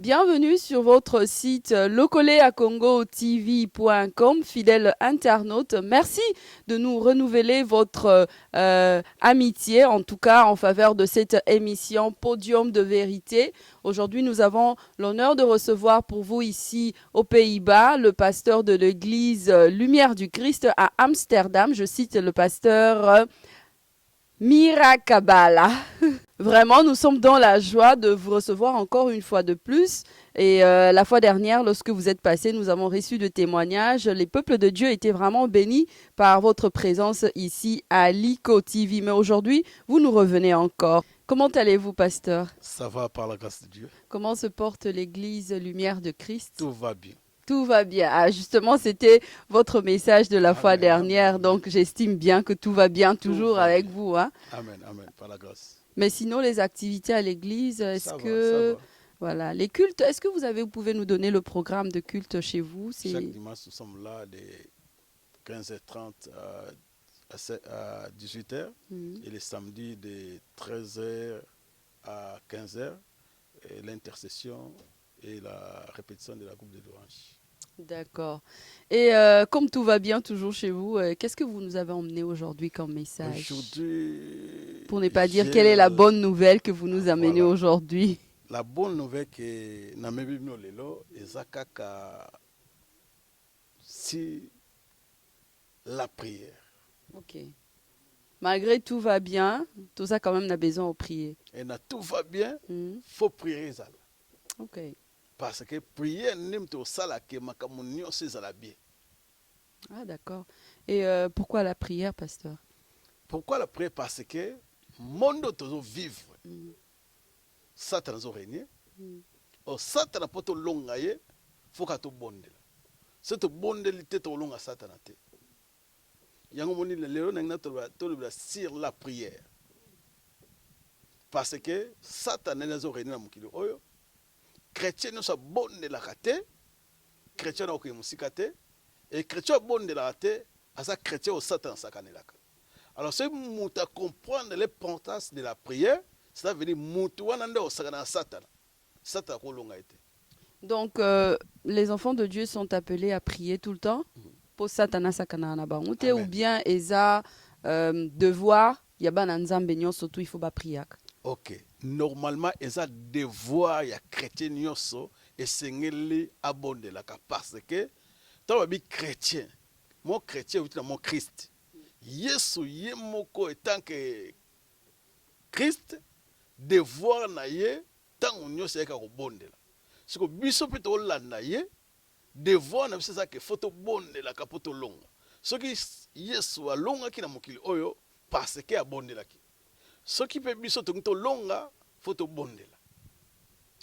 Bienvenue sur votre site locoleacongotv.com, fidèle internaute. Merci de nous renouveler votre amitié, en tout cas en faveur de cette émission Podium de vérité. Aujourd'hui, nous avons l'honneur de recevoir pour vous ici aux Pays-Bas le pasteur de l'église Lumière du Christ à Amsterdam. Je cite le pasteur Mira Kabbalah. Vraiment, nous sommes dans la joie de vous recevoir encore une fois de plus. Et la fois dernière, lorsque vous êtes passé, nous avons reçu de témoignages. Les peuples de Dieu étaient vraiment bénis par votre présence ici à Lico TV. Mais aujourd'hui, vous nous revenez encore. Comment allez-vous, pasteur? Ça va par la grâce de Dieu. Comment se porte l'église Lumière de Christ? Tout va bien. Tout va bien. Ah, justement, c'était votre message de la fois Amen, dernière. amen. Donc, j'estime bien que tout va bien toujours va avec bien. vous. Hein? Amen, amen, par la grâce. Mais sinon, les activités à l'église, est-ce Ça que... va. Voilà, les cultes, est-ce que vous pouvez nous donner le programme de culte chez vous? Chaque dimanche, nous sommes là de 15h30 à 18h Mhm. et les samedis de 13h à 15h, et l'intercession et la répétition de la coupe de louange. D'accord. Et comme tout va bien toujours chez vous, qu'est-ce que vous nous avez emmené aujourd'hui comme message? Aujourd'hui, Pour ne pas dire quelle est la bonne nouvelle que vous nous amenez voilà. aujourd'hui. La bonne nouvelle que namebi bino lelo ezakaka si la prière. Ok. Malgré tout va bien, tout ça quand même on a besoin de prier. Et na tout va bien, Mhm. faut prier ça. Ok. Parce que prière n'aime to sala ke makamu nyonso ezala bien. Ah d'accord. Et pourquoi la prière, pasteur? Pourquoi la prière? Parce que monde tozo vivre. Mhm. Satan zo régner. Mhm. O Satan poto longa ye, faut ka to bondela. Se to bondeli te to longa Satan te. Yango moni lelo na to le sur la prière. Parce que Satan nezo régner na mukili oyo. Chrétien no sa bondela kate, chrétien na ko musika te, et chrétien bondela kate, asa chrétien au Satan sakanelaka. Alors si mouta comprendre l'importance de la prière, ça veut dire moutou wanande au sakana Satan. Satan ko longa été. Donc, les enfants de Dieu sont appelés à prier tout le temps pour Satana sakana na bangoute ou bien eza devoir yaba na nzambe nyonso il faut ba prier. Ok. Normalement, eza devoir ya chrétien nyonso esengeli abondelaka parce que tant que chrétien, mon chrétien ou mon Christ. Yesu ye moko etant que Christ devoir na ye tant nyonso yaka ko bondela. Siko biso pe to landa ye devoir na biso que photo bondela ka poto longa. Soki Yesu alonga ki na mokili oyo parce que abondelaki. Soki pe biso to longa photo bondela.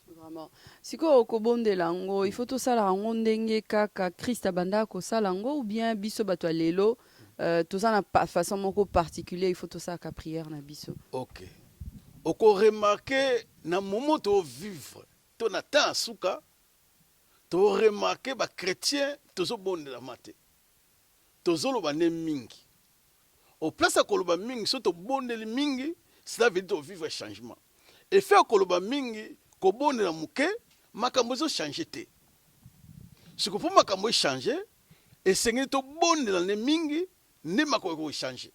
Vraiment. Siko okobondela ngo il faut to sala ngo ndenge kaka Christ abanda ko sala ngo ou bien biso bato lelo to ça na façon moko particulier il faut to sala ka prière na biso. OK. Oko remarquer na moment to vivre to na temps suka to remarquer ba chrétien tozo bondela mate. Tozo lo bane mingi. Au place koloba mingi so to bondeli mingi, cela veut dire vivre changement. Et faire koloba mingi ko bondela muke makambo zo changer te. Ce que pour makambo changer et sengeli to bondela ne mingi ne makoko changer.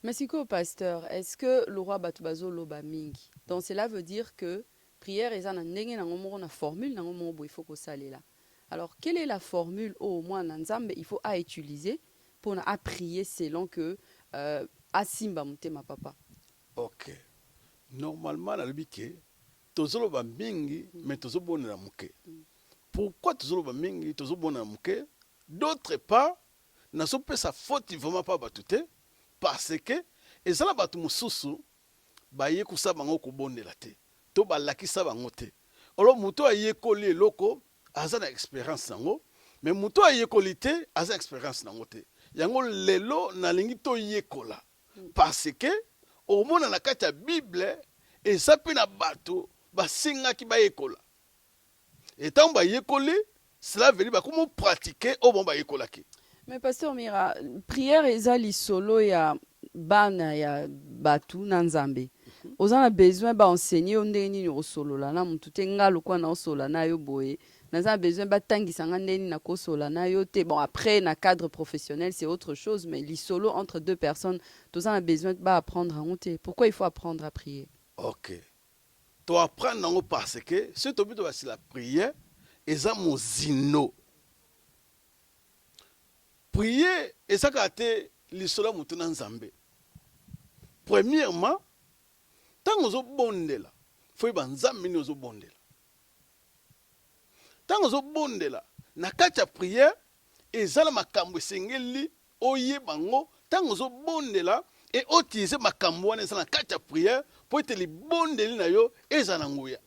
Mais siko pasteur, est-ce que le roi batubazo loba mingi? Donc cela veut dire que prière eza na ndenge na ngomoro na formule na ngomoro il faut ko salela. Alors quelle est la formule au moins na nzambe il faut à utiliser pour à prier selon que asimba mutema papa? OK. Normalement na lobike tozolo ba mingi mais tozo bonela muke. Pourquoi tozolo ba mingi tozo bonela muke? D'autre part, na so pesa faute vraiment pas batute parce que ezala batu mususu baye kusa bango ko bondela te. To balakisa bango te. Alors muto ayekoli eloko aza na expérience nango mais muto ayekoli te aza expérience nango te. Yango lelo na lingi to yekola parce que au mona na kati ya Bible eza pe na bato basingaki bayekola. Etant bayekoli cela veut dire ba comment pratiquer au bon bayekolaki. Mais pasteur Mira, prière eza lisolo ya bana ya batu na nzambe. oza na besoin baenseigner yo ndenge nini osolola na mutu te nga lokwa na osola na yo boye naza na besoin batangisa nga ndenge nini nakosola na yo te. Bon, après na cadre professionnel c'est autre chose, mais lisolo entre deux personnes toza na besoin baapprendre yango te. Pourquoi il faut apprendre à prier? Ok, to apprendre nango parce que ce tobi to basi la prière eza mozino. Prier ezaka te lisolo mutu na nzambe. Premièrement, tango zo bondela faut ba nzambe ni zo bondela. Tango zo bondela na kati ya prière ezala makambo esengeli oye bango tango zo bondela et utiliser makambo wana ezala na kati ya prière po ete libondeli na yo ezala na nguya.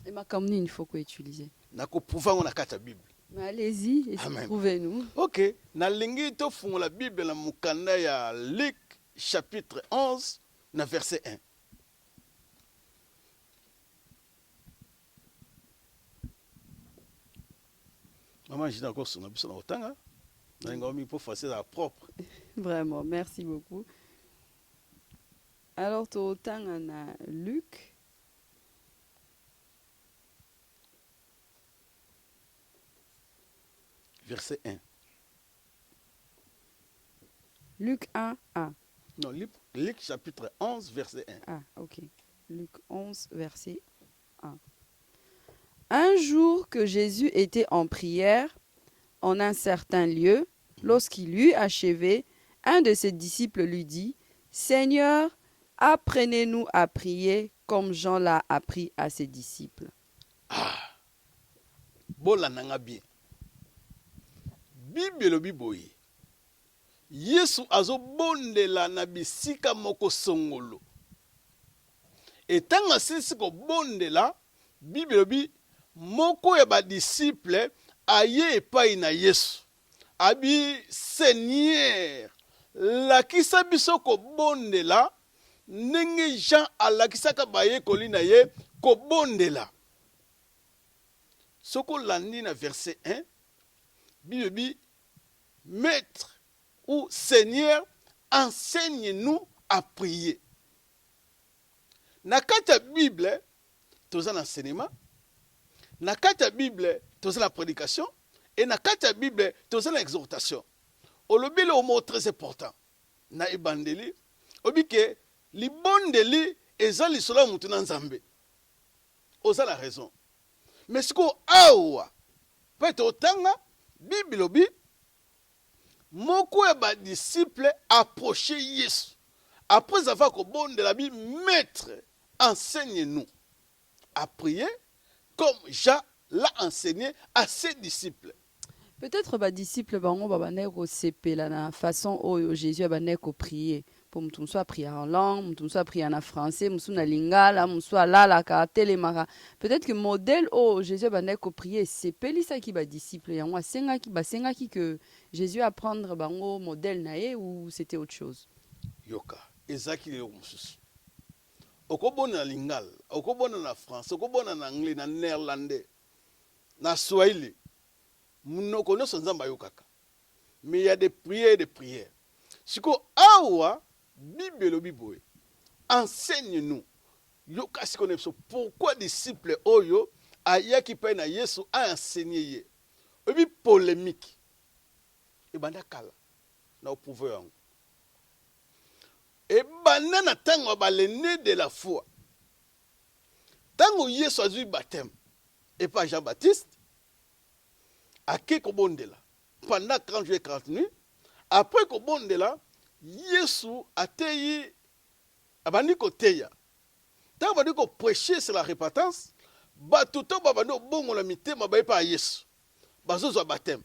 Et makambo nini il faut ko utiliser? Na ko pouvoir na kati ya Bible. Mais allez-y, prouvez-nous. Ok, na lingi to fungo la Bible na mukanda ya Luc chapitre 11 na verset 1. Maman, j'ai encore son abus en autant. Pour faire ça propre. Vraiment, merci beaucoup. Alors, tu autant on a Luc. Verset 1. Luc 1, 1. Non, Luc chapitre 11, verset 1. Ah, ok. Luc 11, verset 1. Un jour que Jésus était en prière en un certain lieu, lorsqu'il eut achevé, un de ses disciples lui dit, « Seigneur, apprenez-nous à prier comme Jean l'a appris à ses disciples. » Ah, bola nanga bien. Bible lo biboye. Yesu azo bondela na bisika moko songolo. Etanga sisi ko bondela, Bible lo bi moko ya ba disciple aye epai na Yesu. Abi Seigneur, lakisa biso ko bondela ndenge Jean alakisaka baye kolina ye ko bondela. Soko landi na verset 1, Bible bi Maître ou Seigneur, enseigne-nous à prier. Na kata Bible, toza l'enseignement. Na kata Bible, toza la prédication. Et na kata Bible, toza l'exhortation. Olobi le mot très important. Na ebandeli, obi ke li bondeli eza li sola mutu na nzambe. Oza la raison. Mais ce qu'on awa, peut-être otanga, Bible obi, moko ya ba disciple approcher Yesu. Après avoir que la Bible, Maître, enseigne-nous à prier comme Jean l'a enseigné à ses disciples. Peut-être ba disciple bango ba baneko sepela na façon oyo Jésus a baneko prier. Pour mutu soit prier en langue, mutu soit prier en français, mutu na lingala, mutu soit la ka telemaka. Peut-être que modèle o Jésus a baneko prier sepeli ça qui ba disciple yango senga ki que Jésus apprendre bango modèle nae ou c'était autre chose. Yoka, ezaki le mususu. Okobona na lingala, okobona na français, okobona na anglais, na néerlandais, na swahili. Munoko no sonzamba yokaka. Mais il y a des prières. Siko awa Bible lo biboye. Enseigne-nous. Yoka sikoneso pourquoi disciple oyo ayaki pa na Yesu a enseigné ye. Obi polémique. E banda kala na opouvoir yango. Et banana tango balene de la foi. Tango Yesu azui baptême et pas Jean-Baptiste, à qui kobondela pendant 40 jours et 40 nuits, après kobondela, Yesu a teyi abandi koteya. Tango bandi ko prêcher sur la repentance, batuto babandi bongo la mitema ba pa Yesu. Bazozo baptême.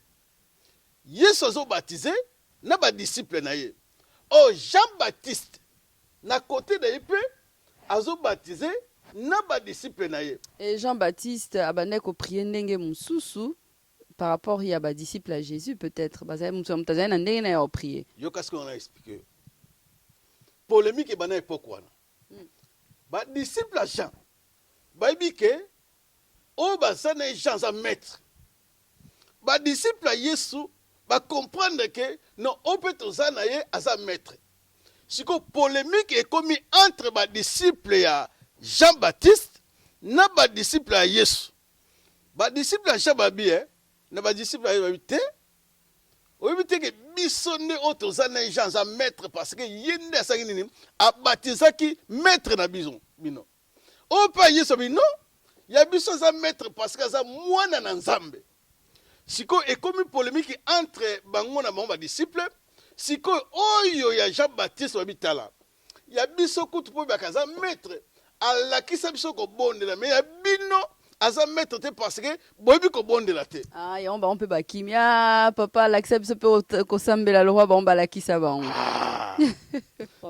Yesu azo baptisé na ba disciple na ye. Oh, Jean-Baptiste, na côté de l'épée, azo baptisé, na ba disciple na ye. Et Jean-Baptiste abaneko prier ndenge mususu par rapport à ba disciple à Jésus peut-être. Bazaye mususu mutazaye na ndenge na ya prier. Yo qu'est-ce qu'on a expliqué? Polémique et bana époque wana. Ba disciple à Jean. Ba ibike o basane Jean za maître. Ba disciple à Yesu ba comprendre que non on peut tozana ye asa maître. siko polémique est commis entre ba disciple ya Jean-Baptiste na ba disciple ya Yesu. Ba disciple ya Jean-Baptiste na ba disciple ya Yesu. Oui, que bisonné autres années gens à maître parce que yende asangini a baptisé qui maître na bison bino. O pa Yesu bino ya biso za maître parce que za mwana na Nzambe. Siko est comme une polémique entre bango na bango disciple. Siko oyo ya Jean-Baptiste wabitala. Ya biso kutu po bakaza maître ala kisa biso ko bonde la mais ya bino aza maître te parce que bobi ko bonde la te. Ah, on peut ba kimia papa l'accepte ce peut ko sambela le roi ba on ba la kisa ba.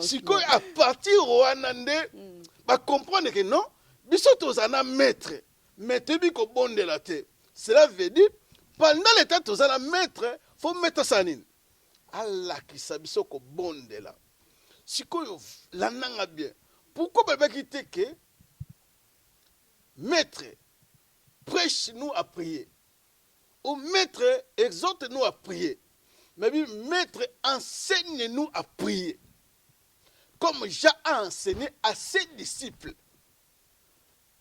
Siko à partir wanande ba comprendre que non biso tozana maître mais te bi ko bonde la te. Cela veut dire pendant l'état tozana maître faut mettre ça nini. Allah kisa biso ko bonde la. Siko yo la nanga bien. Pourquoi ba quitter que maître prêche-nous à prier. Ou maître exhorte-nous à prier. Mais bien, maître enseigne-nous à prier. Comme Jean a enseigné à ses disciples.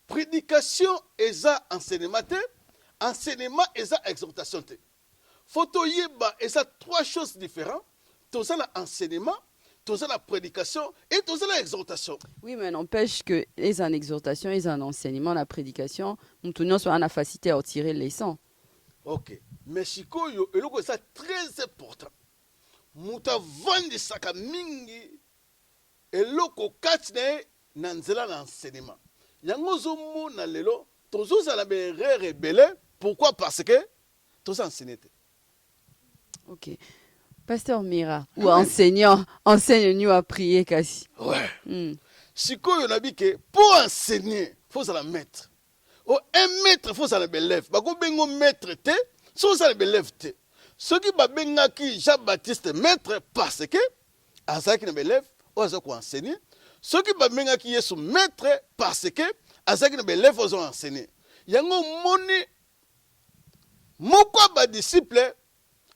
Prédication et ça enseignement, enseignement et ça exhortation. Photo yeba et ça trois choses différentes. Tout ça l'enseignement, tout ça la prédication et tout ça l'exhortation. Oui, mais n'empêche que les en exhortation, les en enseignement, la prédication, nous tenons sur la facilité à en tirer les leçons. Ok. Mais Chikoyo, c'est très important. Mouta vandi saka mingi eloko katne nanzela l'enseignement. Yango zomo na lelo, tozo za la bere rebelle. Pourquoi? Parce que tous enseigné. Ok. Pasteur Mira, ou enseignant, enseigne-nous à prier, Kassi. Ouais. Sikoyo nabi que pour enseigner, faut ça la maître. Oh, un maître, faut ça la belève. Bako bengo maître te, so ça la belève te. Ce qui ba benga ki Jean-Baptiste maître parce que azaki na belève, o azako enseigner. Ce qui ba benga ki Yesu maître parce que azaki na belève o azako enseigner. Yango moni moko ba disciple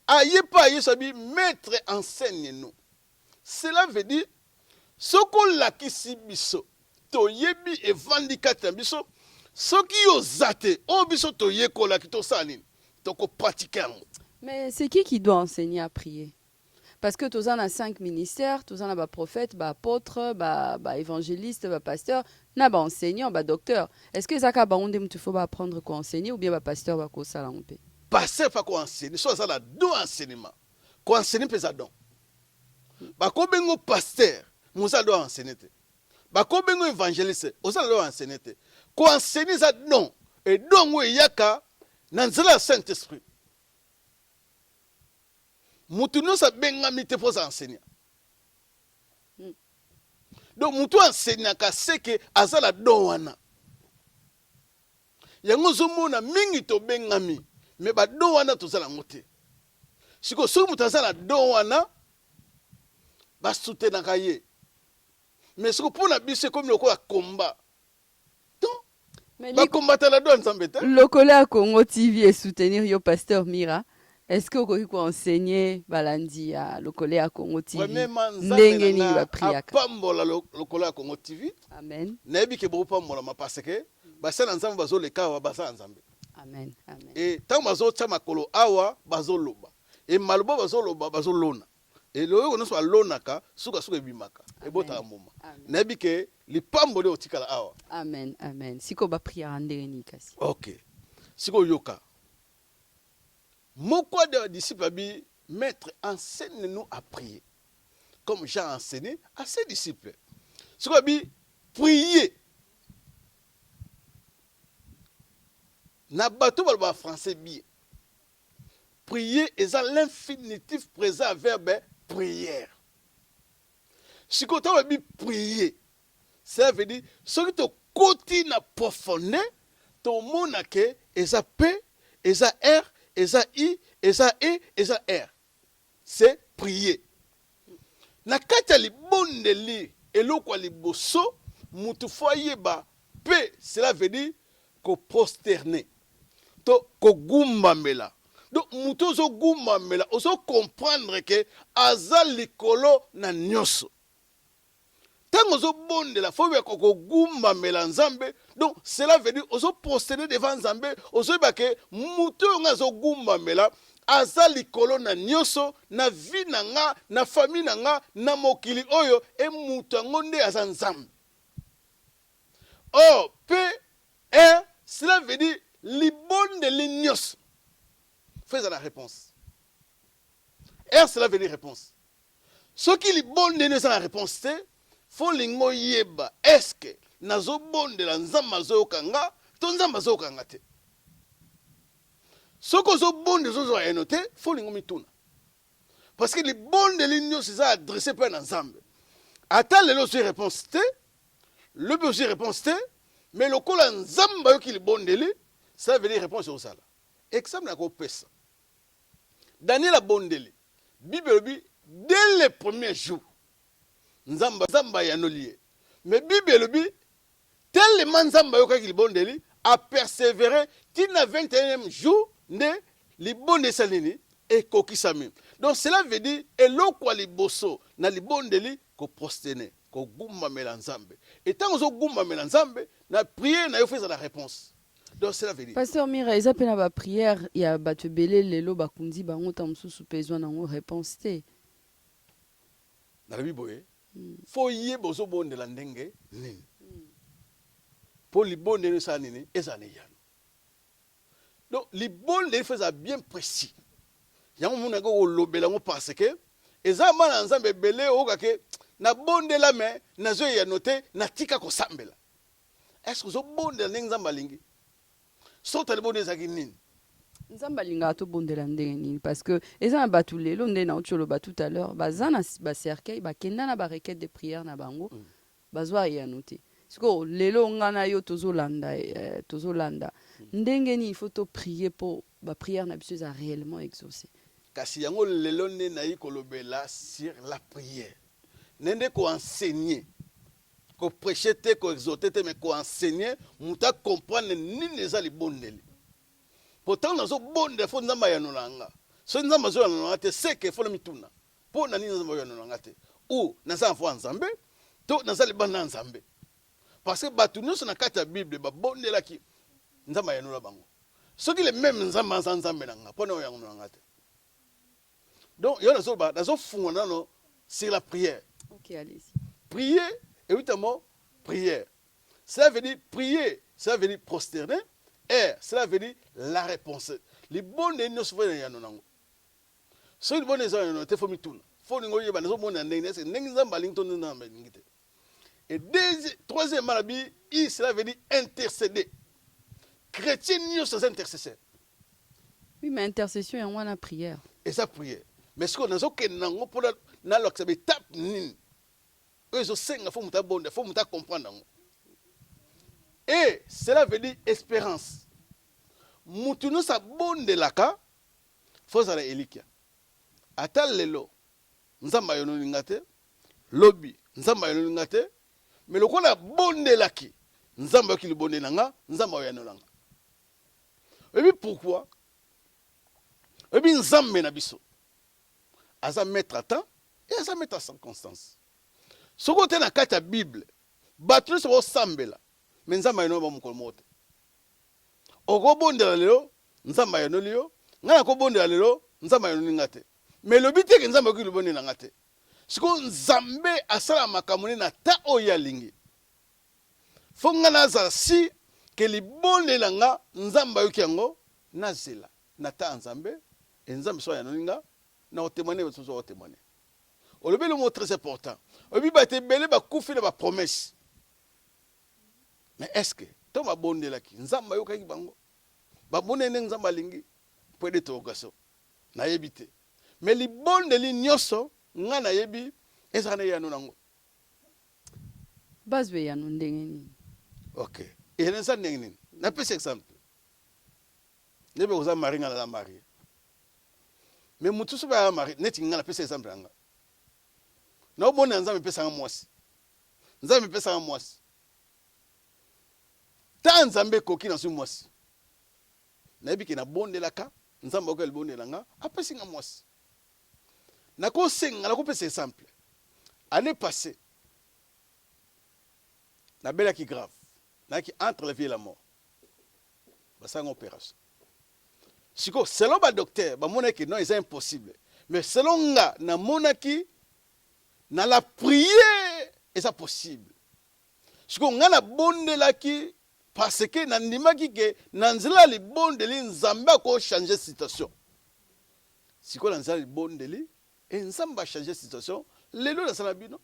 aye pas Yesu maître enseigne-nous. Cela veut dire ce qu'on l'a qui si biso to yebi evandikata biso ce qui osate on biso to yeko la ki to salin to ko pratiquer. Mais c'est qui doit enseigner à prier? Parce que tous en a 5 ministères, tous en a ba prophète, ba apôtre, ba évangéliste, ba pasteur, na ba enseignant, ba docteur. Est-ce que zaka ba onde mutu faut ba apprendre quoi enseigner ou bien ba pasteur ba ko sala onpe? Pasteur fa ko enseigner, so ça la do enseignement. Ko enseigner pesa don. Ba ko bengo pasteur, musa do enseigner te. Ba ko bengo évangéliste, o ça do enseigner te. Ko enseigner ça non. Et donc we yaka nanzela Saint-Esprit. Mutu no sa benga mite pour enseigner. Donc mutu enseignant ka seke azala don wana. Yango zomona mingi to benga mi, mais ba don wana to zala ngote. Siko so mutu azala don wana ba soutenir ka ye. Mais siko pona bise comme le ko combat. Donc ba combattre la don Nzambe te. Le collègue Congo TV et soutenir yo pasteur Mira. Est-ce que vous pouvez enseigner balandi à lokolé à Congo TV? Ndenge ni ba priaka. Pambola lokolé à Congo TV. Amen. Nebi ke bo pambola ma parce que ba sana Nzambe bazo le kawa ba sana Nzambe. Amen. Amen. Et tant bazo chama kolo awa bazo loba. Et malbo bazo loba bazo lona. Et lo yo no so lonaka suka bimaka. E bota moma. Nebi ke li pambole otikala awa. Amen. Amen. Siko ba priya ndenge ni kasi. OK. Siko yoka. Moko de disciples bi maître enseigne-nous à prier. Comme Jean a enseigné à ses disciples. Ce qu'on dit prier. Na bateau balba français bi. Prier est l'infinitif présent verbe prière. Si quand on dit prier, ça veut dire ce qui te côté na profondeur, ton monde que est paix, est air, eza i, eza e, eza r. C'est prier. Na kati li bondeli eloko li boso mutu foye ba pe, cela veut dire ko prosterner. To ko gumbamela. Donc mutu zo gumbamela, ozo comprendre que aza likolo na nyoso. tant ozo bonde la faut ko gumba melanzambe. Donc cela veut dire ozo prosterner devant Nzambe, ozo bake mutu nga zo gumba mela aza likolo na nyoso na vie na nga na famille na nga na mokili oyo e mutu ngo nde aza Nzambe. Oh, P1, cela veut dire libonde l'ignos. Fais la réponse. R, cela veut dire réponse. Ce qui libonde l'ignos, la réponse, c'est faut lingo yeba. Est-ce que nazo bonde la nzamba zo kanga, ton nzamba zo kanga te. Ce que zo bonde zo a noté, faut lingo mituna. Parce que libonde l'ignos, c'est ça adressé par l'ensemble. Attends le lot réponse T. Le besoin réponse T, mais le col en zamba qui est bon délai, ça veut dire réponse au sala. Exemple à quoi pèse. Daniel a bon délai. Bible dès les premiers jours. Nzamba ya no lié. Mais Bible tellement nzamba qui est bon délai a persévéré qu'il n'a 21e jour ne li bon de salini et kokisami. Donc cela veut dire et l'eau quoi li bosso na li bon délai ko prosterner. Ko gumba melanzambe. Et tant que gumba melanzambe, na prière na yo fait la réponse. Donc c'est la vérité. Pasteur Mira, ils appellent la prière, il y a battu belé lelo bakundi bango tamsu supezwa na ngo réponse té. Na la Bible, faut y bozo bon de la ndenge nini. Pour li bon de ça nini, ezane yan. Donc li bon de fait ça bien précis. Yango muna go lobela ngo parce que ezama na nzambe belé o kake na bonde la me na zo ya noté na tika ko sambela. Est-ce que zo bonde la nzamba lingi? Sota le bonde zaki nini? Nzamba linga to bonde la ndenge nini parce que ezana batu lelo nde na otcholo ba tout à l'heure bazana ba cercueil ba kenda na ba requête de prière na bango bazwa ya noté. Siko lelo ngana yo tozo landa ndenge ni il faut to prier pour ba prière na biso za réellement exaucé. Kasi yango lelo ne na yi kolobela sur la prière. Nende ko enseigner, ko prêcher te, ko exhorter te, mais ko enseigner, muta comprendre ni les ali bondeli. Pourtant nazo bonde fo nzamba ya nolanga. So nzamba zo ya nolanga te seke fo na mituna. Po na ni nzamba ya nolanga te. Ou naza fo nzambe, to naza libana nzambe. Parce que batu nyonso na kati ya Bible ba bondela ki nzamba ya nolanga bango. Soki le même nzamba nzambe nanga, po na ya nolanga te. Donc yo nazo fungona no sur la prière. Ok, allez-y. Prier, évidemment, prière. Cela veut dire prier, cela veut dire prosterner. R, cela veut dire la réponse. Les bonnes ne sont pas dans nos so les bonnes ne te font tout. Faut nous y aller, nous sommes en Néné, c'est Nénzambalington dans la et troisième maladie, I, cela veut dire intercéder. Chrétien, nous sommes intercesseurs. Oui, mais intercession et on a prière. Et ça, prière. Mais ce qu'on a, c'est qu'on pour na l'oxybé tape nin. Eux, ils sont faut muta bonde, faut muta comprendre. Et cela veut dire espérance. Mutuno sa bonde laka, faut ça la elikia. Atal lelo, nzamba yono lingate, lobby, nzamba yono lingate, mais le kola bonde laki, nzamba ki le bonde nanga, nzamba yono langa. Et puis pourquoi? Et puis nzambe na biso. Aza mettre à temps et aza mettre à circonstance. Ce côté na kata Bible, battu so sambela, mais nzamba yono ba mukolo mote. Oko bonde lelo, nzamba yono lio, ngana ko bonde lelo, nzamba yono ngate. Mais le but est que nzamba ki le bonde ngate. Siko nzambe asala makamuni na ta oya lingi. Fongana za si ke li bonde nga nzamba yoki yango nazela na ta nzambe et nzambe so yono nga na témoigner so témoigner. Le mot très important. Obi ba te belé ba kufi na ba promesse. Mais est-ce que to ma bonde la ki nzamba yo kaki bango ba bonde ne nzamba lingi pour de togaso na yebite. Mais li bonde li nyoso nga na yebi ezana ya nango. Bazwe ya ndenge ni. OK. Et na ça ndenge ni. Na pese exemple. Nebe oza mari nga la mari. Mais mutu so ba mari neti nga na pese exemple nga. Na obona nzambe pesa nga mwasi. Nzambe pesa nga mwasi. Ta nzambe koki na su mwasi. Na yebi na bonde la ka, nzambe okel bonde la nga, apesi nga mwasi. Na ko senga na ko pesa exemple. Année passée. na bela qui grave na qui entre la vie et la mort ça une opération siko selon ba docteur ba mona que non c'est impossible mais selon nga na mona qui na la prière et ça possible siko nga na bondela ki parce que na ndimaki ke na nzela li bondeli nzambe ko changer situation siko na nzela li bondeli et nzambe a changer situation lelo na sala bino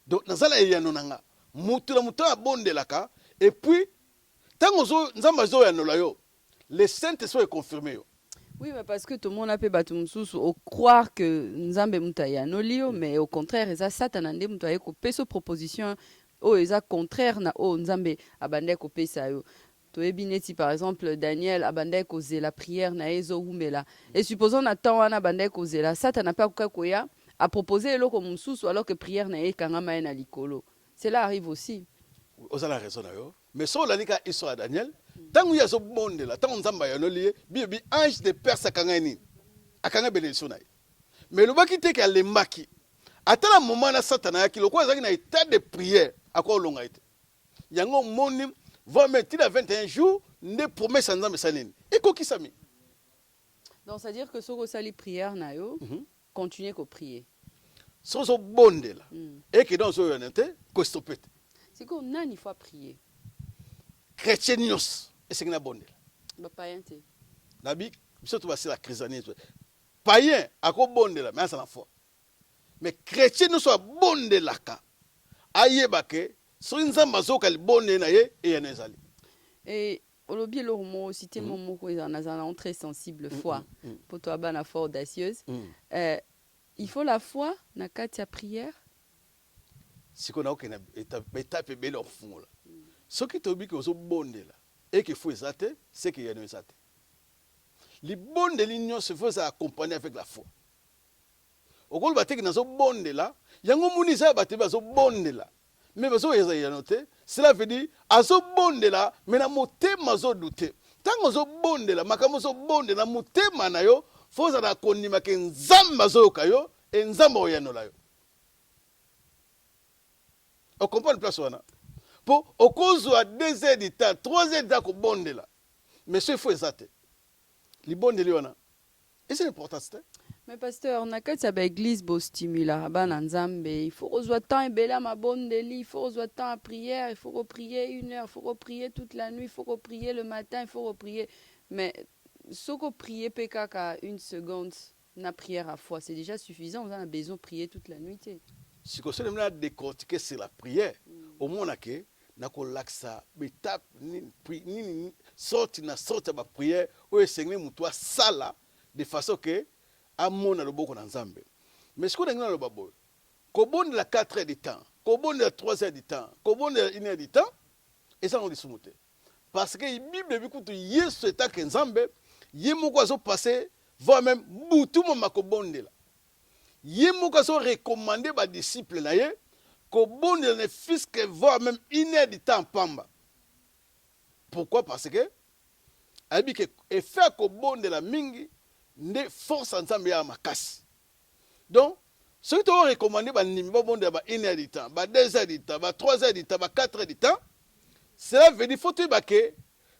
donc na sala yano nanga mutu a bondelaka et puis tango zo nzambe zo yanola yo le Saint-Esprit est confirmé yo. Oui, mais parce que tout le monde a pu croire que nzambe muta yanolio mais au contraire eza satanande muta yeko peso proposition o eza contraire na o nzambe abande ko pesa yo. Toyebi neti par exemple Daniel abande ko la prière na ezo humela et supposons na temps wana abande ko la satana pa koya a proposé eloko mususu alors que prière na ekanga ma na likolo. Cela arrive aussi. Vous avez raison yo. Mais sur la nika histoire Daniel, tant que yazo bonde la, tant nzamba yanoli bi ange de Perse akanga ni. Akanga bénédiction na. Mais le baki te ka lembaki. Atala moment na satana yaki loko ezaki na état de prière akolo longa ite. Yango moni va mettre à 21 jours ne promesse nzambe sanini. Eko kisami. Donc ça veut dire que soko sali prière na yo, continuer ko prier. Sozo bonde la. Et que dans zo yonete ko stopper. C'est qu'on nani faut prier. Chrétien nyos et na bonde ba païen te nabi surtout c'est la christianisme païen ako bonde la mais ça la foi mais chrétien nous soit bonde la ka ayeba ke so nzamba zo kali bonde na ye et yanezali et olobi lo mo cité mon moko ezana très sensible foi pour toi bana foi audacieuse il faut la foi na kati ya prière siko na okena étape belo fungola ce qui tobi que zo bonde là et qu'il faut exate c'est qu'il y a no exate les bondes de l'union se faut accompagner avec la foi okol bateki na zo bonde là yango muni za bateki ba zo bonde là mais ba zo yeza noté cela veut dire azo bonde là mais na motema zo douter tango zo bonde là makambo zo bonde na motema na yo faut za kondima ke nzamba zo kayo et nzamba oyanola yo on comprend place wana pour au cause à 2 heures de temps 3 heures de temps ko bonde là mais ce faut exate li bonde li wana et c'est important c'est mais pasteur na kati ya ba église bo stimula bana nzambe il faut rezoa temps ebela ma bonde li il faut rezoa temps à prière il faut reprier 1 heure il faut reprier toute la nuit il faut reprier le matin il faut reprier mais soko prier pekaka 1 seconde na prière à foi c'est déjà suffisant on a besoin de prier toute la nuit si ko se na décortiquer c'est la prière au moins que na ko laksa étape ni sorti na prière o seigneur muto sala de façon que amona loboko na nzambe mais ce qu'on a le babo ko bonde la 4 heures de temps ko bonde la 3 heures de temps ko bonde la 1 heure de temps et ça on dit sumuté parce que bible bikutu yesu eta ke nzambe yemoko azo passer voire même butu mo makobonde la yemoko azo recommander ba disciple na ye ko bonde ne fils que voire même 1 heure de temps pamba pourquoi parce que abi que effet ko bonde la mingi ne force ensemble ya makasi donc ce que tu as recommandé ba nimi ba bonde ba 1 heure de temps ba 2 heures de temps ba 3 heures de temps ba 4 heures de temps cela veut dire faut tu ba que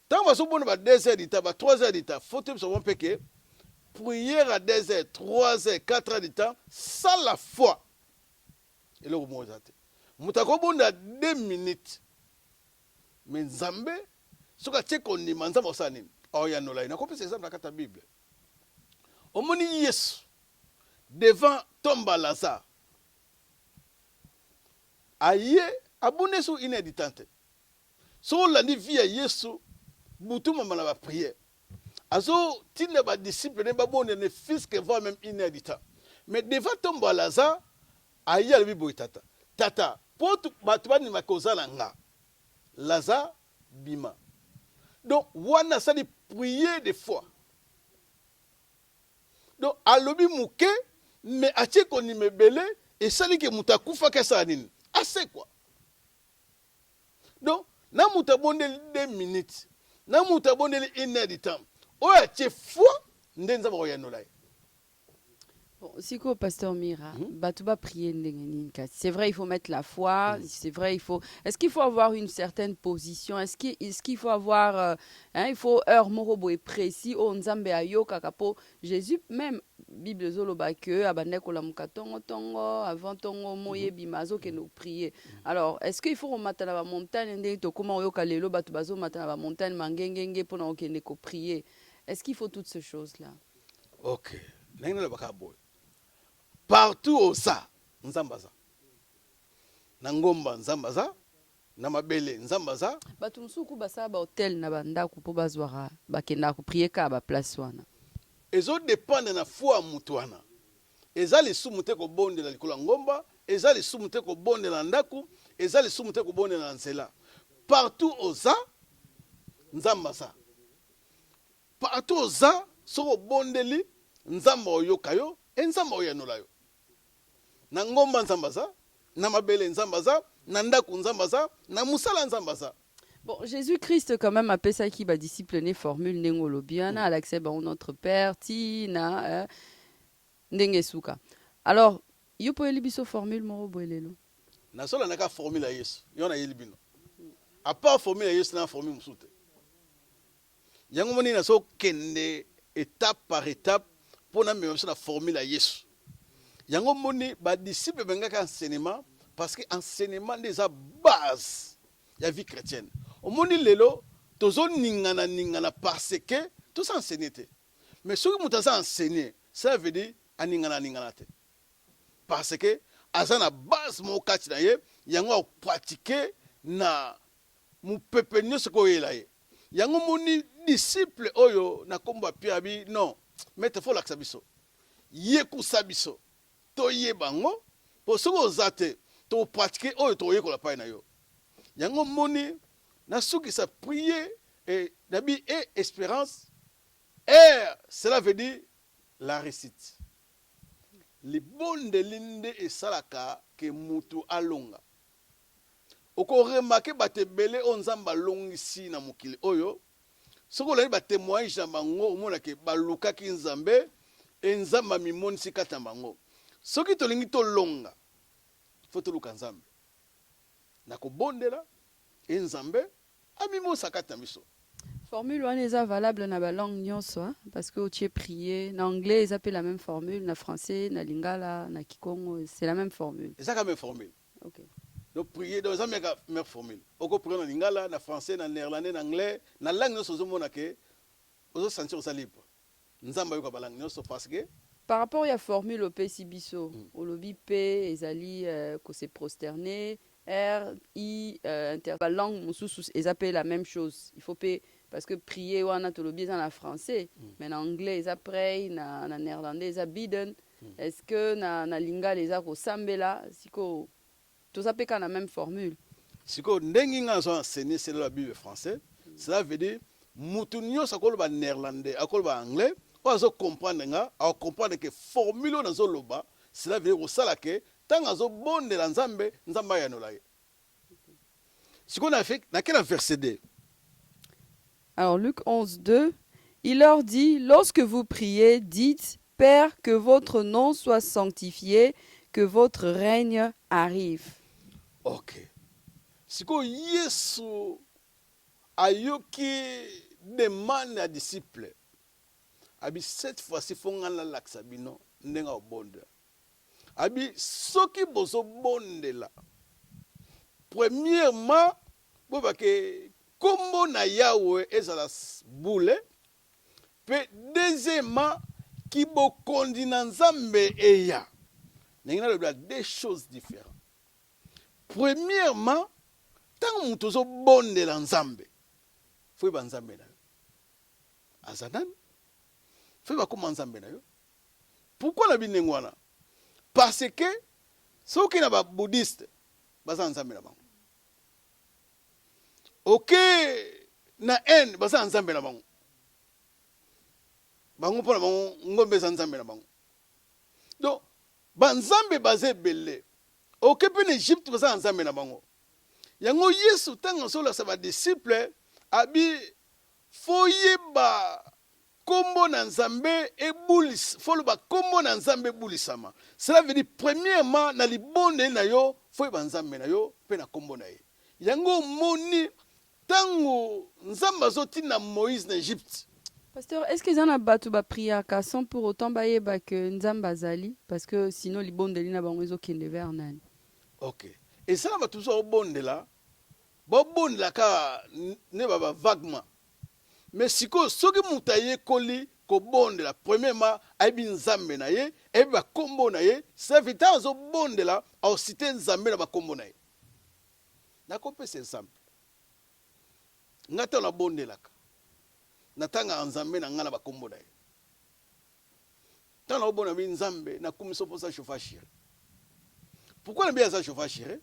tant va so bonde ba 2 heures de temps ba 3 heures de temps faut tu so bon que prière à 2 heures 3 heures 4 heures de temps sans la foi et le mot exact mutako bonde 2 minutes mais nzambe soka tcheko ni manzamba osani o ya no la ina ko pesa exemple na Bible omoni Yesu devant tomba Lazare aye abune su inéditante so la ni via Yesu butu mama na ba prière azo tinde ba disciple ne ba bonne ne fils que va même inéditant mais devant tomba Lazare aye ali bibo tata potu batubani makozala nga Lazare bima donc wana sali prier des fois donc alobi muke mais atie koni mebele et sali ke mutakufa kesa nini assez quoi donc na mutabonde 2 minutes na mutabonde 1 heure de temps o atie foi ndenza ba yanola Bon, siko pasteur Mira, batuba prier c'est vrai, il faut mettre la foi, c'est vrai, il faut. Est-ce qu'il faut avoir une certaine position? Est-ce qu'il faut avoir, il faut heure morobo et précis, on nzambe ayo kakapo Jésus même Bible zoloba que abande kola mukatongo tongo avant tongo moye bimazo que nous prier. Alors, est-ce qu'il faut remonter la montagne ndenge to comment oyo kalelo batu bazo matana la montagne mangengenge pour na okende ko prier? Est-ce qu'il faut toutes ces choses là? OK. Nengna la bakaboy. Partout au ça, nzambaza. Na ngomba nzambaza, na mabele nzambaza. Batu musuku basa ba hotel na banda ku po bazwara bakenda ku prier ka ba place wana. Ezo dépendre na foi mutu wana. Eza lisumu te ko bondela likolo ngomba, eza lisumu te ko bondela ndaku, eza lisumu te ko bondela nzela. Partout au ça, nzambaza. Partout au ça, soko bondeli nzamba oyokayo, nzamba oyanolayo. Na ngomba nzambaza, na mabele nzambaza, na ndaku nzambaza, na musala nzambaza. Bon, Jésus-Christ quand même appelle ça qui va disciple né formule nengolo bien à l'accès ba notre père tina ndengesuka. Alors, yo po elibiso formule mo boelelo. Na sola naka formule ya Yesu, yo na yelibino. A part formule ya Yesu na formule musute. Yango moni na so kende étape par étape pour na même na formule ya Yesu. Yango moni ba disciple bengaka enseignement parce que enseignement des base ya vie chrétienne. Au moni lelo tozo ningana parce que tout ça enseigné. Mais ce que mutaza enseigné, ça veut dire aningana te. Parce que azana base mo kati na ye yango pratiquer na mu pepe nyoso ko yela ye. Yango moni disciple oyo na komba pia bi non, mais te faut laksabiso. Ye kusabiso. To ye bango po soko zate to pratiquer oyo to ye ko la pa na yo. Yango moni na suki sa prier et nabi et espérance cela veut dire la réussite. Les bonnes de l'inde et salaka ke mutu alonga. Oko remarquer bate belé onzamba longisi na mukili oyo. Soko la ba témoignage na bango omona ke baluka ki nzambe enzamba mimoni sikata bango. Soki tolingi to longa faut to luka nzambe. Na ko bondela enzambe amimo sakata miso. Formule wana eza valable na ba langue nyonso parce que tu es prié na anglais ils appellent la même formule na français na lingala na kikongo c'est la même formule. C'est la même formule. OK. Donc prier dans la même formule. Oko prier na lingala na français na néerlandais na anglais na langue nyonso zo mona ke ozo sentir ça libre. Nzamba yoka ba langue nyonso parce que par rapport à formule au PC biso, au lobby P, ezali que c'est prosterné, R, I, intervalle langue, ils appellent la même chose. Il faut payer parce que prier, on a tout le lobby dans la français, mais en anglais, ils apprennent, en néerlandais, ils bidden. Est-ce que na linga les a sambela, si ko tout ça peut la même formule. Si ko ndengi nga so enseigner c'est la Bible français, cela veut dire mutunyo sakolo ba néerlandais, akolo ba anglais. On comprendre que formule dans zoloba, cela veut dire au salake, tant azo bonde la nzambe, nzamba ya nolaye. Ce qu'on a fait, dans quel verset 2? Alors Luc 11, 2, il leur dit, lorsque vous priez, dites, Père, que votre nom soit sanctifié, que votre règne arrive. Ok. Si ko Yesu ayoki demande à disciples, abi cette fois-ci fonga la laksabino ndenga obonde abi soki bozo bondela premièrement bo ke kombo na Yahweh ezala boule pe deuxièmement ki bo kondina nzambe eya nengina le deux choses différentes. Premièrement tant mutu zo bondela nzambe faut ba nzambe na azanan fait va comment nzambe na yo. Pourquoi na binengwana? Parce que ceux qui na ba bouddhiste baza nzambe na bango. OK na en baza nzambe na bango. Bango pona bango ngombe za nzambe na bango. Donc ba nzambe bazé belé. OK pe na Egypte baza nzambe na bango. Yango Yesu tanga so la sa ba disciple abi foyeba kombo na nzambe ebulis folo ba kombo na nzambe ebulisama. Cela veut dire premièrement na libonde na yo fo ba nzambe na yo pe na kombo na ye. Yango moni tango nzamba zoti na Moïse na Égypte. Pasteur, est-ce que vous avez battu ba prière ka sans pour autant baye ba que nzamba zali parce que sinon libonde lina bango zo kende vers nani? OK. Et ça va toujours bonde là. Bon bonde là ka ne ba vaguement. Mais siko soki mutaye koli ko bonde la premièrement aibi nzambe na ye aibi ba kombo na ye ça veut dire zo bonde là au cité nzambe na ba kombo na ye. Na kopesa exemple. Ngata na bonde là. Natanga nzambe na ngana ba kombo na ye. Tana obona bi nzambe na kumiso posa chauffeur chéri. Pourquoi na bien ça chauffeur chéri?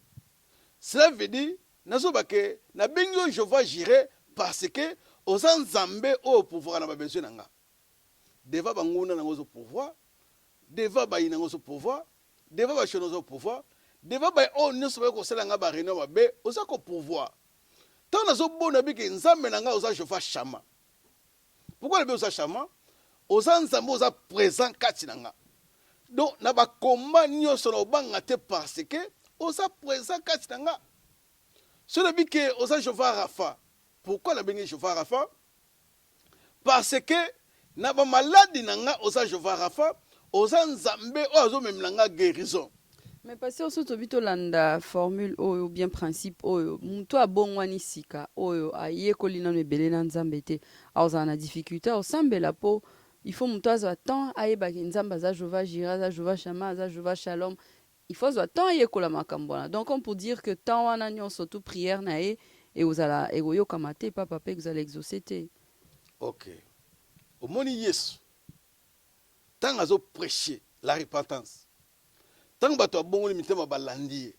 Cela veut dire nazo ba ke na bengo chauffeur chéri parce que aux nzambe au pouvoir na ba besoin na nga. Deva banguna na ngozo pouvoir, deva ba ina ngozo pouvoir, deva ba chonozo pouvoir, deva ba o nyoso ba ko sala nga ba réunion ba be oza ko pouvoir. Tant nazo bona bi ke nzambe na nga oza chauffeur chama. Pourquoi le be oza chama? Oza nzambe oza présent kati na nga. Donc na ba combat nyoso na banga te parce que oza présent kati na nga. So le bi ke oza chauffeur Rafa. Pourquoi la bengi chauffeur Rafa? Parce que na ba maladi na nga oza chauffeur Rafa, oza nzambe ozo même na nga guérison. Mais parce que surtout bito landa formule ou bien principe oyo muto abongwani sika oyo aye kolina mebele na nzambe te aza na difficulté osambela po il faut muto azo temps aye ba nzamba za Jehova Jira za Jehova Shama za Jehova Shalom il faut azo temps aye kola makambo. Donc on peut dire que temps wana nyonso tout prière na ye et vous allez egoyo kamate papa pe vous allez exaucer. OK. Au moni Yesu. Tant azo prêcher la repentance. Tant bato abongoli mitema balandi.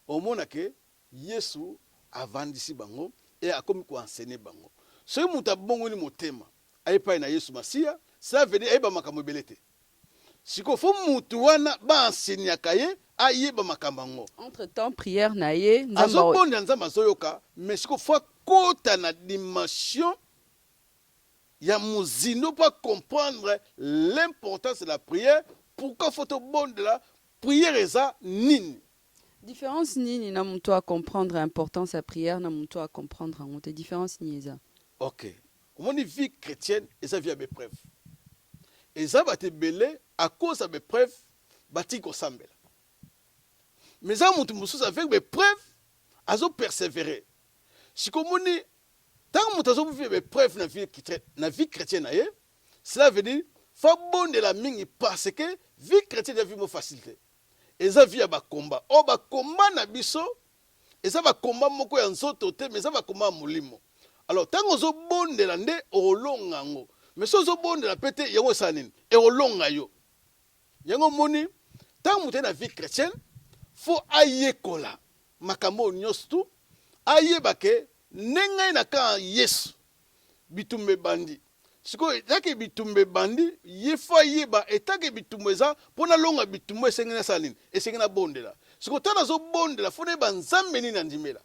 Au mona ke Yesu avandisi bango et akomi ko enseigner bango. Ce muta abongoli motema ayepa na Yesu Masia, ça veut dire ayeba makambo belete. Siko fo mutu wana ba enseigner kaye ayeba makambango. Entre temps prière na ye nzamba azobonda nzamba zoyoka mais siko fo kota na dimension ya muzindo pour comprendre l'importance de la prière. Pourquoi faut-il bon de la prière eza nini? Différence nini na muto à comprendre l'importance de la prière na muto à comprendre en honte. Différence ni eza. OK. Comment une vie chrétienne eza via épreuve. Eza bate belé à cause de épreuve bati ko sambela. Mais ça mutu mususu avec épreuve azo persévérer. Si comme on tant mutu azo vivre épreuve na vie chrétienne aye, cela veut dire fa bon de la mingi parce que vie chrétienne est vie facilité. Eza via ba combat. O ba combat na biso, eza ba combat moko ya nzoto te, mais eza ba combat molimo. Alors tant ozo bon de la nde olonga ngo. Mais so ozo bon de la pété yango sanine et olonga yo. Yango moni tant mutu na vie chrétienne, faut ayekola makambo nyostu aye bake nengai na ka Yesu bitumbe bandi. Siko etake bitumbe bandi yefa yeba etake bitumbe za pona longa bitumbe sengena salini esengena bondela. Siko tana zo bondela fone ba nzambe ni ndimela.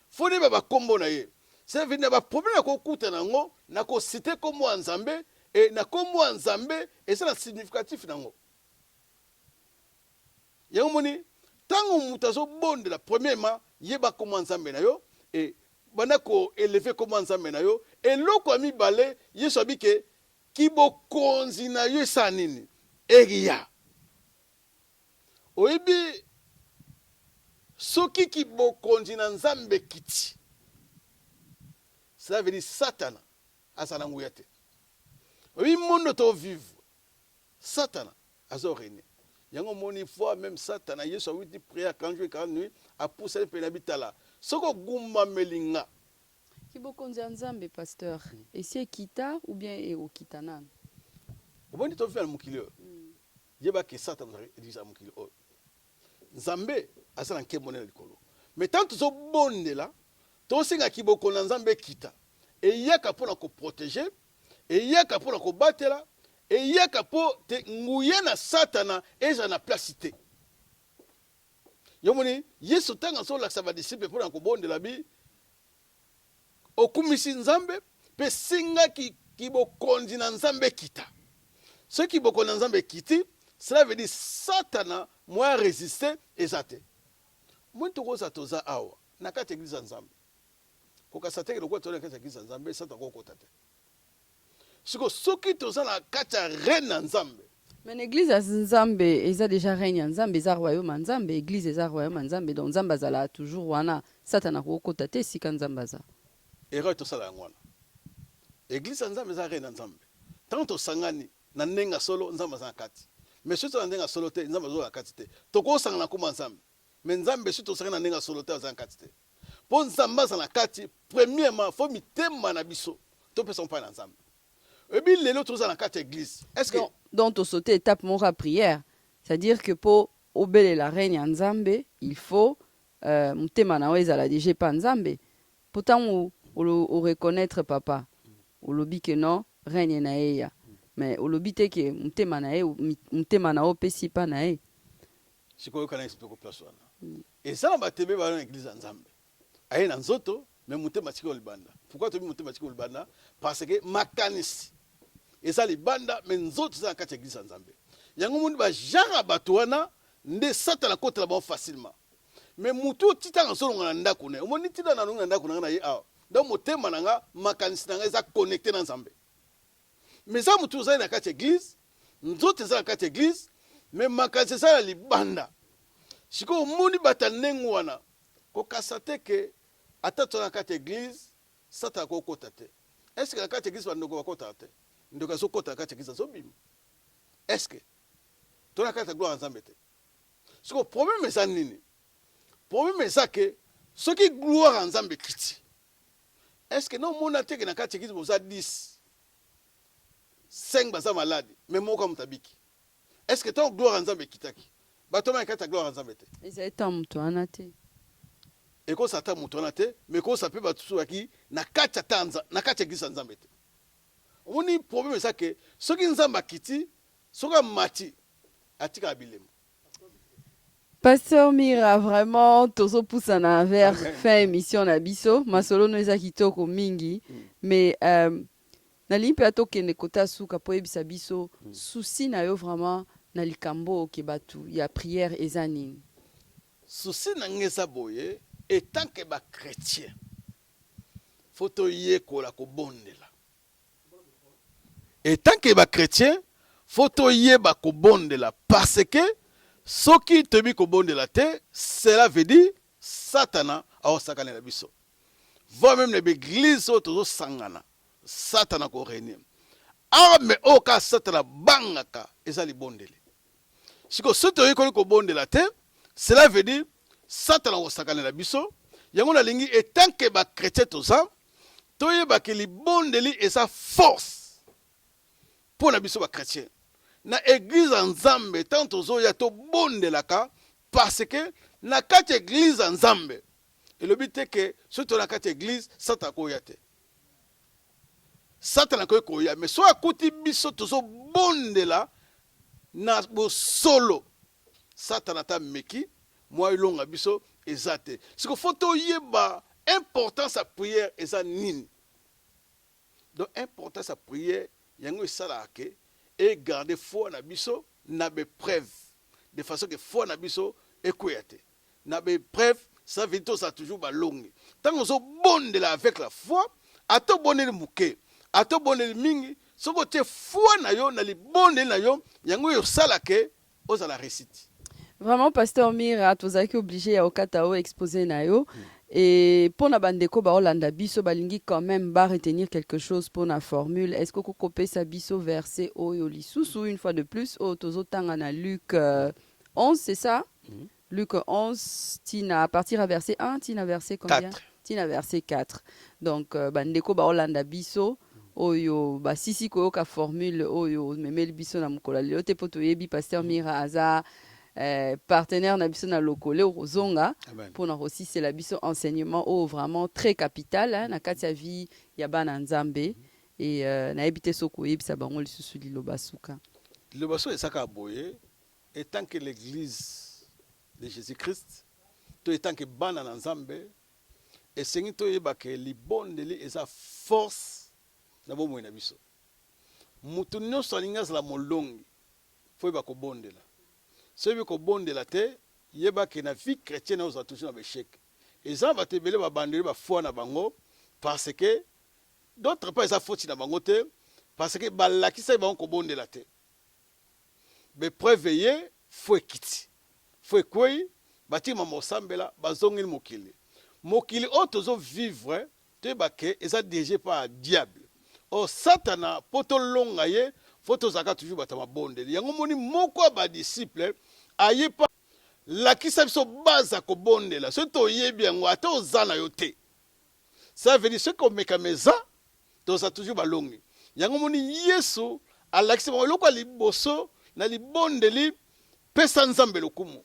Fone ba kombo na ye. C'est venu ba problème ko kuta nango na ko citer comme nzambe et na kombo nzambe et c'est significatif nango. Yango moni tango mutazo bondela premièrement yeba comme nzambe na yo et banako élevé comme nzambe na yo et loko ami balé yesu abike kibokonzi na yo sanini eria oyebi soki kibokonzi na nzambe kiti ça veut dire satana asana nguya te oyebi mondo to vivre satana azo régner yango moni fois même satana yesu a dit prière 40 jours et 40 nuits a poussé pe na bitala soko gumba melinga kibokonzi ya nzambe pasteur esi ekita ou bien ekokita nani oboni to vivre mokili oyo yeba ke satana edisa mokili oyo nzambe aza na nkembo na likolo mais tant tozobondela tosenga kiboko na nzambe ekita eyaka mpona koprotege eyaka mpona kobatela eyaka mpo te nguye na satana eza na place te yomoni yesu ntango azolakisa badisiple mpona kobondela bi okumisi nzambe mpe singaki qui bokondi na nzambe kita. Ceux qui bokondi na nzambe kiti, cela veut dire Satana moi résister ezate. Moi tokoza toza awa na kati église nzambe. Koka sateke lokwa toza na kati église nzambe Satana ko kotate. Siko soki toza na kati reine nzambe. Mais l'église à Nzambe, ils a déjà règne Nzambe, ils a royaume Nzambe, église ils a royaume Nzambe, donc Nzamba zala toujours wana Satana ko kotate si kan Nzamba za. Erreur to sala ngwana. Église nzambe za reine nzambe. Tant to sangani na nenga solo nzamba za kati. Mais surtout na nenga solo te nzamba zo la kati te. To ko sangana kuma nzambe. Mais nzambe surtout sangana na nenga solo te za kati te. Po nzamba za na kati premièrement faut mitema na biso. To pe son pa na nzambe. Et puis lelo to za na kati église. Est-ce que donc to sauter étape mora prière, c'est-à-dire que pour obéir la reine Nzambe, il faut mutema na weza la déjà pas Nzambe. Pourtant ou reconnaître papa. Ou lobi que non reine na eya. Mais au lobi te que mutema na e mutema na opesi pa na e. Sikoyo kana explique place wana. Et ça ba tebe ba na église nzambe. Aye na nzoto mais mutema tiko libanda. Pourquoi to mutema tiko libanda? Parce que makanisi et ça les banda mais nzoto za kati église nzambe. Yango mundi ba jara batuana nde Satana kota la ba facilement. Mais mutu tita na solo ngana ndako ne. Omoni tita na ngana ndako na ye awa. Donc motema nanga makanisi nanga eza connecté na nzambe. Mais ça mutu za na kati église, nzoto za na kati église, mais makanisi za la libanda. Siko omoni batanengo wana ko kasate ke atato na kati église, Satana ko kota te. Est-ce que la kati église ba ndoko ba kota te? Ndoko so kota kati église so bim. Est-ce que to na kati gloire nzambe te? Siko problème eza nini? Problème eza que ce qui gloire nzambe kiti. Est-ce que non mon attaque na kati église boza 10 5 baza malade mais moko mutabiki. Est-ce que ton gloire nzambe kitaki? Bato ma kati gloire nzambe te. Ils étaient mutu anate. Et ko sata mutu anate mais ko sape batuaki na kati tanza na kati église nzambe te. Oni problème c'est que ce qui nzamba kiti soka mati atika bilemo. Pasteur Mira, vraiment, tozo poussana vers fin émission na biso. Masolo no eza kitoko mingi. Mais, nalimpe ato kende kota suka po ebisa biso. Souci na yo vraiment na likambo ke batu. Ya prière eza nini. Souci na ngeza boye, et tant que ba chrétien, faut to yekola ko bondela. Et tant que ba chrétien, faut to yeba ko bondela parce que soki tebi ko bondela te, cela veut dire Satana a osakana na biso. Voire même les églises autour sangana, Satana ko régner. Ah mais oka Satana bangaka ezali bondele. Siko soto yekoli ko bondela te, cela veut dire Satana osakana na biso. Yango na lingi et tant que ba chrétien to ça, to yeba ke li bondeli esa force pour na biso ba chrétien. Na église nzambe tant ozo ya to bondelaka parce que na kati église nzambe et le but est que surtout na kati église Satana ko yate Satana ko ya mais so akuti biso tozo bondela na bo solo Satana ta meki moi ilonga biso ezate siko photo yeba importance à prière eza nini donc importance à prière yango esala ke et garder foi na biso na be preuve de façon que foi na biso ekoyate na be preuve ça veut dire ça toujours ba longue tant on so bondela avec la foi ato boneli muke ato boneli mingi soko te foi na yo na li bondeli na yo yango yo sala ke oza la réussite. Vraiment pasteur Mira tozaki obligé ya okatao exposer na yo. Et pour na bandeko ba Olanda biso balingi quand même ba retenir quelque chose pour la formule. Est-ce que vous copez sa biso verset oyo lisusu une fois de plus au tozo tanga na Luc 11 c'est ça? Luc 11 tina à partir à verset 1 tina verset combien? 4. Tina verset 4. Donc bandeko ba Olanda biso oyo ba sisi ko ka formule oyo memeli biso na mukola lelo te poto yebi pasteur Mira aza partenaire na biso na lokole rozonga pour na aussi c'est la biso enseignement au vraiment très capital hein, na kati ya vie ya bana nzambe et na ebité soko yebisa bango lisusu liloba suka liloba so esaka boye et tant que l'église de Jésus-Christ to etant que bana na nzambe esengi to yeba ke libondeli eza force na bomoi na biso mutu nyonso alingi azala molongi fo yeba kobondela so yebi kobondela te yebake na vie chrétienne ozala toujours na besheke eza bato ebele babandeli bafwa na bango parce que d'autres pas eza foti na bango te parce que balakisa bango kobondela te bepreuve ye fo ekiti fo ekwei batima mosambela bazongeli mokili oyo tozovivre toyebake eza dirige par diable o satana po tolonga ye fo tozalaka toujours bato mabondeli yango moni moko ya badisciple aye pa lakisa biso baza kobondela soki toyebi yango ata oza na yo te ça veut dire soki omekama eza toza toujours balongi yango moni yesu alakisa bango eloko ya liboso na libondeli pesa nzambe lokumu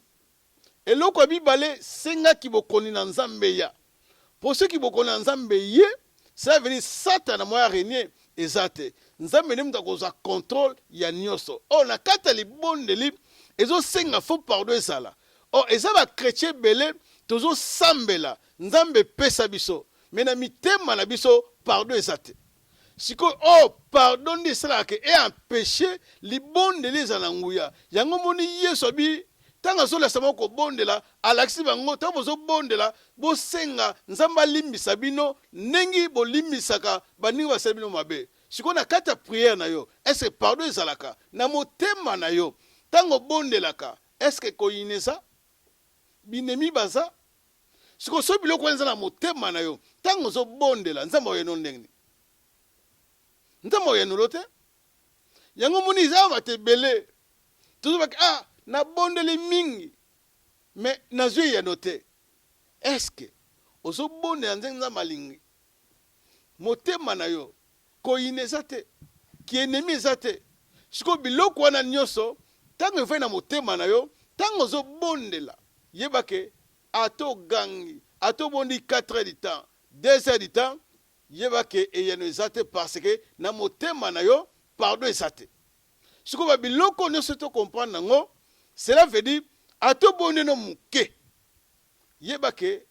eloko ya mibale sengaki bokoni na nzambe ya po soki bokoni na nzambe ye ça veut dire satana moya régner eza te nzambe nde mutu akozwa contrôle ya nyonso o na kati ya libondeli ezosenga fo pardon ezala o eza bakretien ebele tozosambela nzambe epesa biso me na mitema na biso pardon eza te sikoyo o pardon nde esalaka ke eempêche libondeli ezala na nguya yango moni yesu abi ntango azolesa bango kobondela alakisi bango ntango bozobondela bosenga nzambe alimbisa bino ndenge bolimbisaka baningi basala bino mabe sikoyo na kati ya priere na yo eske pardon ezalaka na motema na yo ntango obondelaka eske koyina eza binemi baza sikoyo so biloko wana eza na motema na yo ntango ozobondela nzambe oyeno ndenge nzambe oyenolo te yango moni eza bato ebele tozobaki nabondeli mingi me nazwi eyano te eske ozobondela nzenge nzambe alingi motema na yo koyina eza te kienemi eza te sikoyo biloko wana nyonso ntango evai na motema na yo ntango ozobondela yebake ata ogangi ata obondi 4 heures du temps 2 heures du temps yebake eyano eza te parce que na motema na yo pardon eza te sikoyo babiloko nyonso tocomprendre nango cela veut dire ata obondi no moke yebake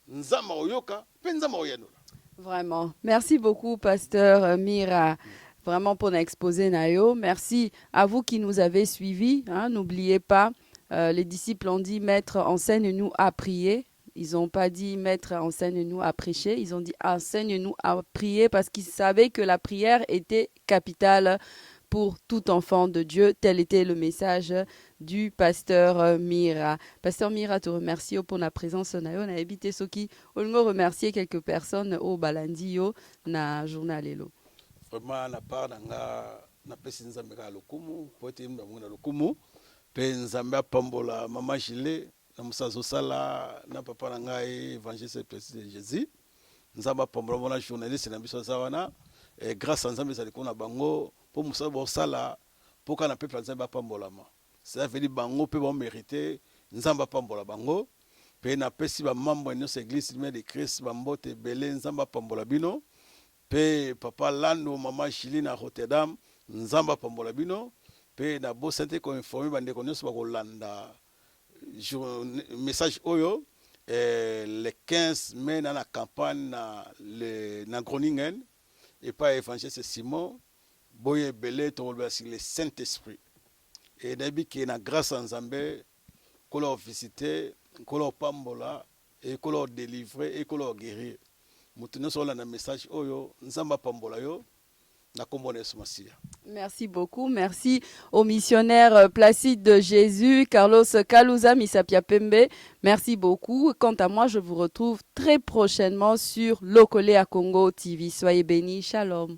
nzambe oyoka mpe nzambe oyanola. Vraiment. Merci beaucoup, Pasteur Mira, vraiment pour l'exposé Nayo. Merci à vous qui nous avez suivis. N'oubliez pas, les disciples ont dit, Maître, enseigne-nous à prier. Ils n'ont pas dit, Maître, enseigne-nous à prêcher. Ils ont dit, enseigne-nous à prier parce qu'ils savaient que la prière était capitale pour tout enfant de Dieu. Tel était le message du pasteur Mira. Pasteur Mira, te remercie pour la présence. On a habité Soki. On me remercier quelques personnes au Balandio na journal Elo. Vraiment, na part na pesi nzambe ka lokumu, poete mna muna lokumu, pe nzambe pambola mama Gile, na musazo sala na papa na ngai évangile président de Jésus. Nzamba pambola mona journaliste na biso zawana et grâce à nzambe zali kona bango pour musazo sala pour kana peuple nzambe pambolama. Ça veut dire bango pe bon mériter nzamba pambola bango pe na pesi ba membre de notre église de Christ ba mbote belé nzamba pambola bino pe papa Lando mama Chili na Rotterdam nzamba pambola bino pe na bo santé ko informer bande ko nyonso ba ko landa message oyo le 15 mai na campagne na Groningen et pas évangile c'est Simon boye belé to le Saint-Esprit. Et nabi qui na grâce à Nzambe ko leur visiter ko leur pambola et ko leur délivrer et ko leur guérir mutuno so la na message oyo Nzamba pambola yo na kombone somasia. Merci beaucoup. Merci au missionnaire Placide de Jésus, Carlos Kalouza Misapia Pembe. Merci beaucoup. Quant à moi, je vous retrouve très prochainement sur Lokole à Congo TV. Soyez bénis. Shalom.